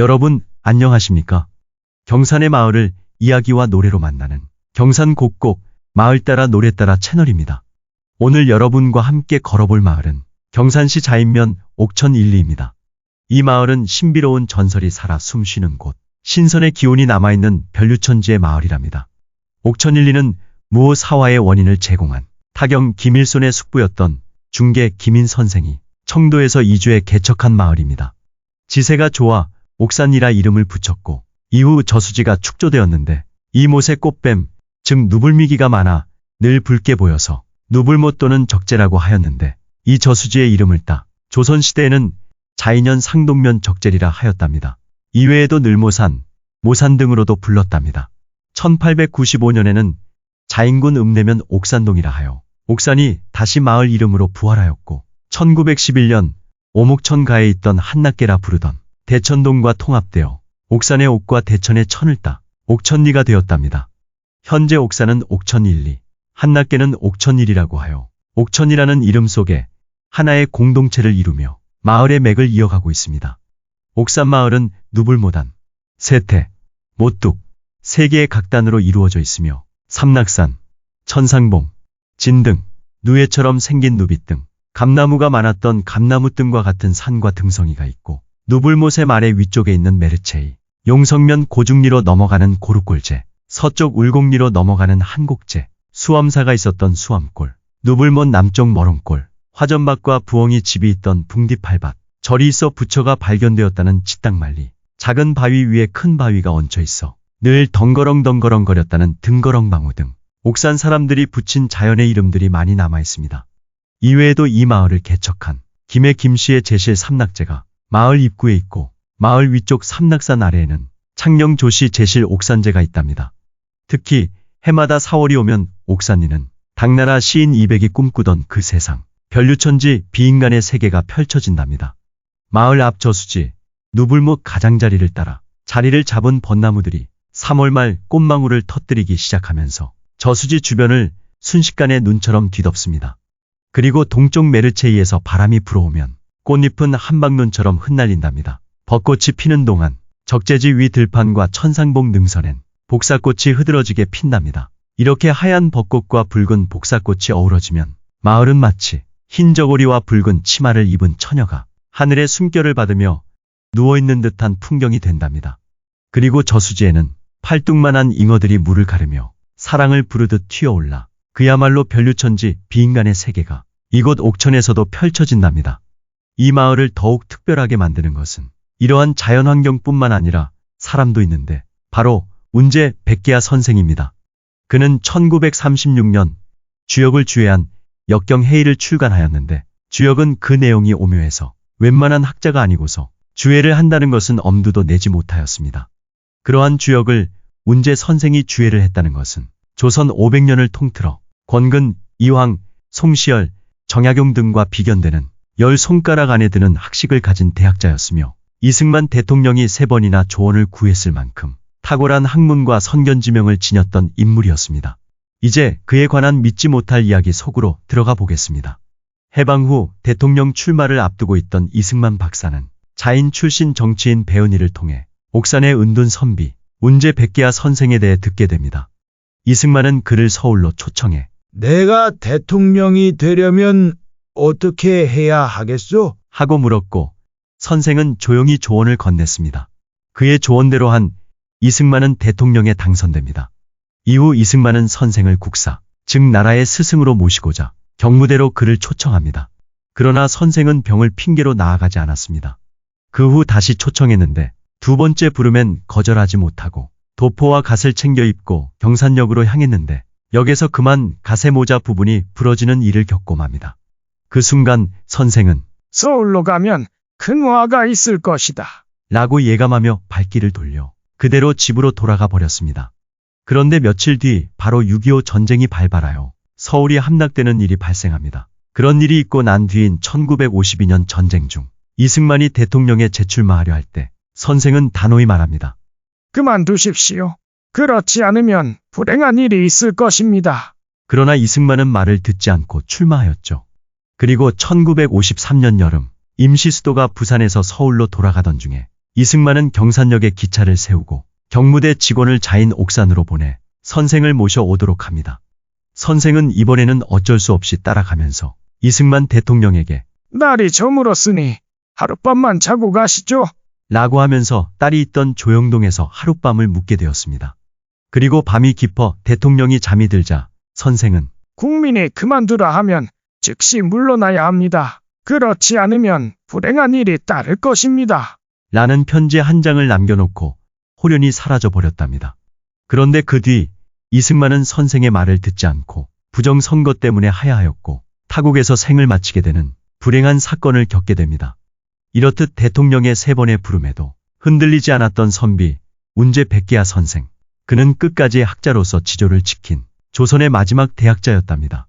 여러분, 안녕하십니까? 경산의 마을을 이야기와 노래로 만나는 경산 곡곡 마을 따라 노래 따라 채널입니다. 오늘 여러분과 함께 걸어볼 마을은 경산시 자인면 옥천일리입니다. 이 마을은 신비로운 전설이 살아 숨쉬는 곳, 신선의 기운이 남아있는 변류천지의 마을이랍니다. 옥천일리는 무호 사화의 원인을 제공한 타경 김일손의 숙부였던 중계 김인 선생이 청도에서 이주해 개척한 마을입니다. 지세가 좋아 옥산이라 이름을 붙였고 이후 저수지가 축조되었는데 이 못에 꽃뱀, 즉 누불미기가 많아 늘 붉게 보여서 누불못 또는 적재라고 하였는데 이 저수지의 이름을 따 조선시대에는 자인현 상동면 적재리라 하였답니다. 이외에도 늘모산, 모산 등으로도 불렀답니다. 1895년에는 자인군 읍내면 옥산동이라 하여 옥산이 다시 마을 이름으로 부활하였고 1911년 오목천가에 있던 한낱개라 부르던 대천동과 통합되어 옥산의 옥과 대천의 천을 따 옥천리가 되었답니다. 현재 옥산은 옥천일리, 한낱개는 옥천일이라고 하여 옥천이라는 이름 속에 하나의 공동체를 이루며 마을의 맥을 이어가고 있습니다. 옥산마을은 누불모단, 세태, 모뚝, 세 개의 각단으로 이루어져 있으며 삼낙산, 천상봉, 진등, 누에처럼 생긴 누빗 등 감나무가 많았던 감나무등과 같은 산과 등성이가 있고 누불못의 말의 위쪽에 있는 메르체이, 용성면 고중리로 넘어가는 고루골제, 서쪽 울곡리로 넘어가는 한곡제, 수암사가 있었던 수암골, 누불못 남쪽 머롱골, 화전밭과 부엉이 집이 있던 붕디팔밭, 절이 있어 부처가 발견되었다는 치땅말리, 작은 바위 위에 큰 바위가 얹혀 있어 늘 덩거렁덩거렁 거렸다는 등거렁방우 등 옥산 사람들이 붙인 자연의 이름들이 많이 남아 있습니다. 이외에도 이 마을을 개척한 김해 김씨의 제실 삼낙제가 마을 입구에 있고 마을 위쪽 삼낙산 아래에는 창녕 조씨 제실 옥산제가 있답니다. 특히 해마다 4월이 오면 옥산리는 당나라 시인 이백이 꿈꾸던 그 세상, 변류천지 비인간의 세계가 펼쳐진답니다. 마을 앞 저수지, 누불목 가장자리를 따라 자리를 잡은 벚나무들이 3월 말 꽃망울을 터뜨리기 시작하면서 저수지 주변을 순식간에 눈처럼 뒤덮습니다. 그리고 동쪽 메르체이에서 바람이 불어오면 꽃잎은 한방눈처럼 흩날린답니다. 벚꽃이 피는 동안 적재지 위 들판과 천상봉 능선엔 복사꽃이 흐드러지게 핀답니다. 이렇게 하얀 벚꽃과 붉은 복사꽃이 어우러지면 마을은 마치 흰 저고리와 붉은 치마를 입은 처녀가 하늘의 숨결을 받으며 누워있는 듯한 풍경이 된답니다. 그리고 저수지에는 팔뚝만한 잉어들이 물을 가르며 사랑을 부르듯 튀어올라 그야말로 변류천지 비인간의 세계가 이곳 옥천에서도 펼쳐진답니다. 이 마을을 더욱 특별하게 만드는 것은 이러한 자연환경뿐만 아니라 사람도 있는데 바로 운제 백기야 선생입니다. 그는 1936년 주역을 주해한 역경해일을 출간하였는데 주역은 그 내용이 오묘해서 웬만한 학자가 아니고서 주해를 한다는 것은 엄두도 내지 못하였습니다. 그러한 주역을 운제 선생이 주해를 했다는 것은 조선 500년을 통틀어 권근, 이황, 송시열, 정약용 등과 비견되는 10손가락 안에 드는 학식을 가진 대학자였으며 이승만 대통령이 3번이나 조언을 구했을 만큼 탁월한 학문과 선견지명을 지녔던 인물이었습니다. 이제 그에 관한 믿지 못할 이야기 속으로 들어가 보겠습니다. 해방 후 대통령 출마를 앞두고 있던 이승만 박사는 자인 출신 정치인 배은희를 통해 옥산의 은둔 선비 운제 백기야 선생에 대해 듣게 됩니다. 이승만은 그를 서울로 초청해 내가 대통령이 되려면 어떻게 해야 하겠소? 하고 물었고 선생은 조용히 조언을 건넸습니다. 그의 조언대로 한 이승만은 대통령에 당선됩니다. 이후 이승만은 선생을 국사, 즉 나라의 스승으로 모시고자 경무대로 그를 초청합니다. 그러나 선생은 병을 핑계로 나아가지 않았습니다. 그 후 다시 초청했는데 두 번째 부름엔 거절하지 못하고 도포와 갓을 챙겨 입고 경산역으로 향했는데 역에서 그만 갓의 모자 부분이 부러지는 일을 겪고 맙니다. 그 순간 선생은 서울로 가면 큰 화가 있을 것이다. 라고 예감하며 발길을 돌려 그대로 집으로 돌아가 버렸습니다. 그런데 며칠 뒤 바로 6.25 전쟁이 발발하여 서울이 함락되는 일이 발생합니다. 그런 일이 있고 난 뒤인 1952년 전쟁 중 이승만이 대통령에 재출마하려 할 때 선생은 단호히 말합니다. 그만두십시오. 그렇지 않으면 불행한 일이 있을 것입니다. 그러나 이승만은 말을 듣지 않고 출마하였죠. 그리고 1953년 여름 임시 수도가 부산에서 서울로 돌아가던 중에 이승만은 경산역에 기차를 세우고 경무대 직원을 자인 옥산으로 보내 선생을 모셔 오도록 합니다. 선생은 이번에는 어쩔 수 없이 따라가면서 이승만 대통령에게 날이 저물었으니 하룻밤만 자고 가시죠. 라고 하면서 딸이 있던 조영동에서 하룻밤을 묵게 되었습니다. 그리고 밤이 깊어 대통령이 잠이 들자 선생은 국민이 그만두라 하면 즉시 물러나야 합니다. 그렇지 않으면 불행한 일이 따를 것입니다. 라는 편지 한 장을 남겨놓고 호련히 사라져 버렸답니다. 그런데 그 뒤 이승만은 선생의 말을 듣지 않고 부정선거 때문에 하야하였고 타국에서 생을 마치게 되는 불행한 사건을 겪게 됩니다. 이렇듯 대통령의 3번의 부름에도 흔들리지 않았던 선비 운제 백기야 선생. 그는 끝까지 학자로서 지조를 지킨 조선의 마지막 대학자였답니다.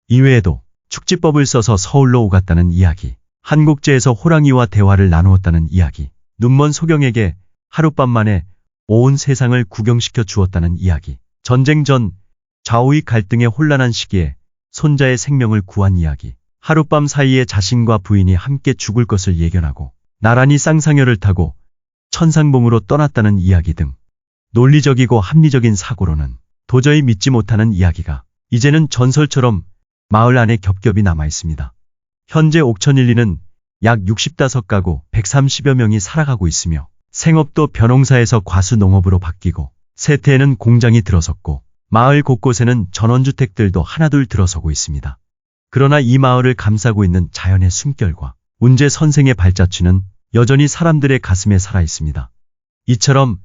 이외에도 축지법을 써서 서울로 오갔다는 이야기, 한국제에서 호랑이와 대화를 나누었다는 이야기, 눈먼 소경에게 하룻밤 만에 온 세상을 구경시켜 주었다는 이야기, 전쟁 전 좌우익 갈등의 혼란한 시기에 손자의 생명을 구한 이야기, 하룻밤 사이에 자신과 부인이 함께 죽을 것을 예견하고 나란히 쌍상여를 타고 천상봉으로 떠났다는 이야기 등 논리적이고 합리적인 사고로는 도저히 믿지 못하는 이야기가 이제는 전설처럼 마을 안에 겹겹이 남아 있습니다. 현재 옥천일리는 약 65가구 130여 명이 살아가고 있으며 생업도 벼농사에서 과수농업으로 바뀌고 세태에는 공장이 들어섰고 마을 곳곳에는 전원주택들도 하나둘 들어서고 있습니다. 그러나 이 마을을 감싸고 있는 자연의 숨결과 운제 선생의 발자취는 여전히 사람들의 가슴에 살아 있습니다. 이처럼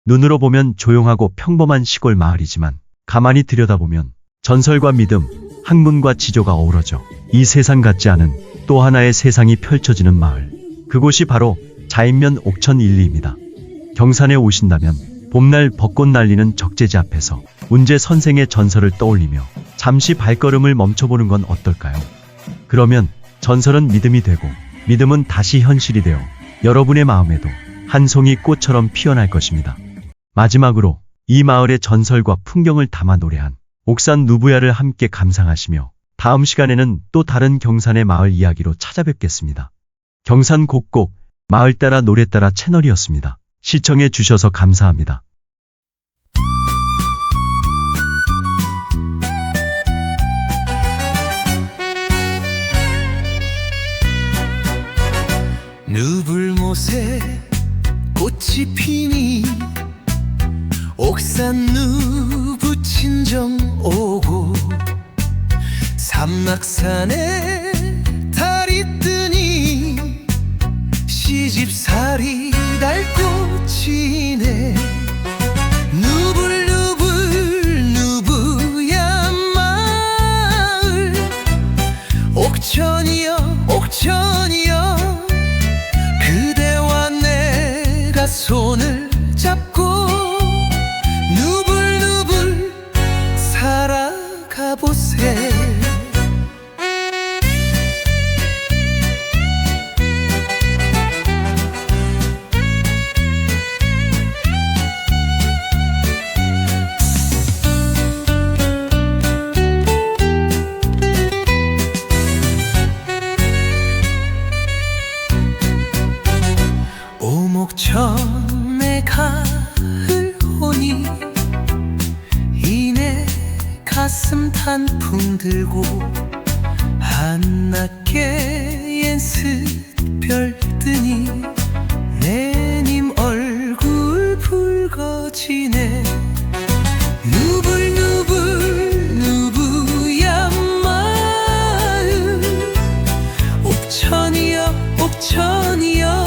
눈으로 보면 조용하고 평범한 시골 마을이지만 가만히 들여다보면 전설과 믿음, 학문과 지조가 어우러져 이 세상 같지 않은 또 하나의 세상이 펼쳐지는 마을. 그곳이 바로 자인면 옥천일리입니다. 경산에 오신다면 봄날 벚꽃 날리는 적재지 앞에서 운제 선생의 전설을 떠올리며 잠시 발걸음을 멈춰보는 건 어떨까요? 그러면 전설은 믿음이 되고 믿음은 다시 현실이 되어 여러분의 마음에도 한 송이 꽃처럼 피어날 것입니다. 마지막으로 이 마을의 전설과 풍경을 담아 노래한 옥산 누부야를 함께 감상하시며 다음 시간에는 또 다른 경산의 마을 이야기로 찾아뵙겠습니다. 경산 곡곡 마을 따라 노래 따라 채널이었습니다. 시청해 주셔서 감사합니다. 누불못에 꽃이 피니 옥산 누부 친정 오고 삼막산에 달이 뜨니 시집살이 날 꽃이네 누불누불 누부야 마을 옥천이여 옥천이여 그대와 내가 손을 잡고 누불누불 살아가보세 오목천의 가을 오니 이내 가슴 단풍 들고 한낮에 연습별 뜨니 내님 얼굴 붉어지네 누불누불 누부야 마을 옥천이여 옥천이여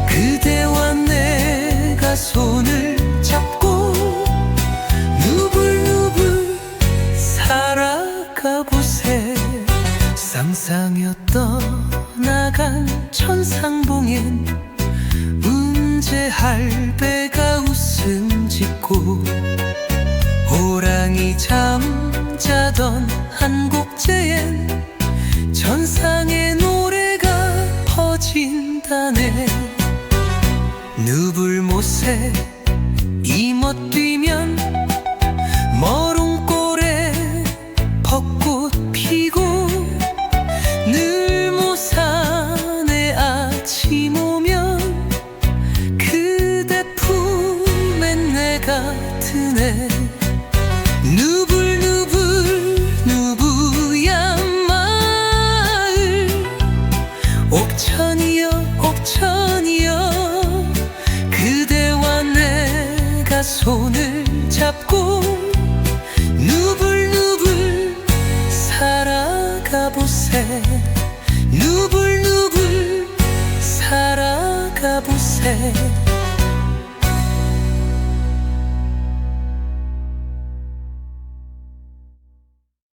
그대와 내가 손을 잡고 누불누불 살아가보세 쌍쌍여 떠나간 천상봉엔 운제 할배가 웃음 짓고 호랑이 잠자던 한곡제엔 전상의 노래가 퍼진다네 누불못에 이멋 뛰면 머롱골에 벚꽃 피고 늘모산에 아침 오면 같으네. 누불누불 누구야 마을, 옥천이여 옥천이여, 그대와 내가 손을 잡고 누불누불 살아가보세. 누불누불 살아가보세.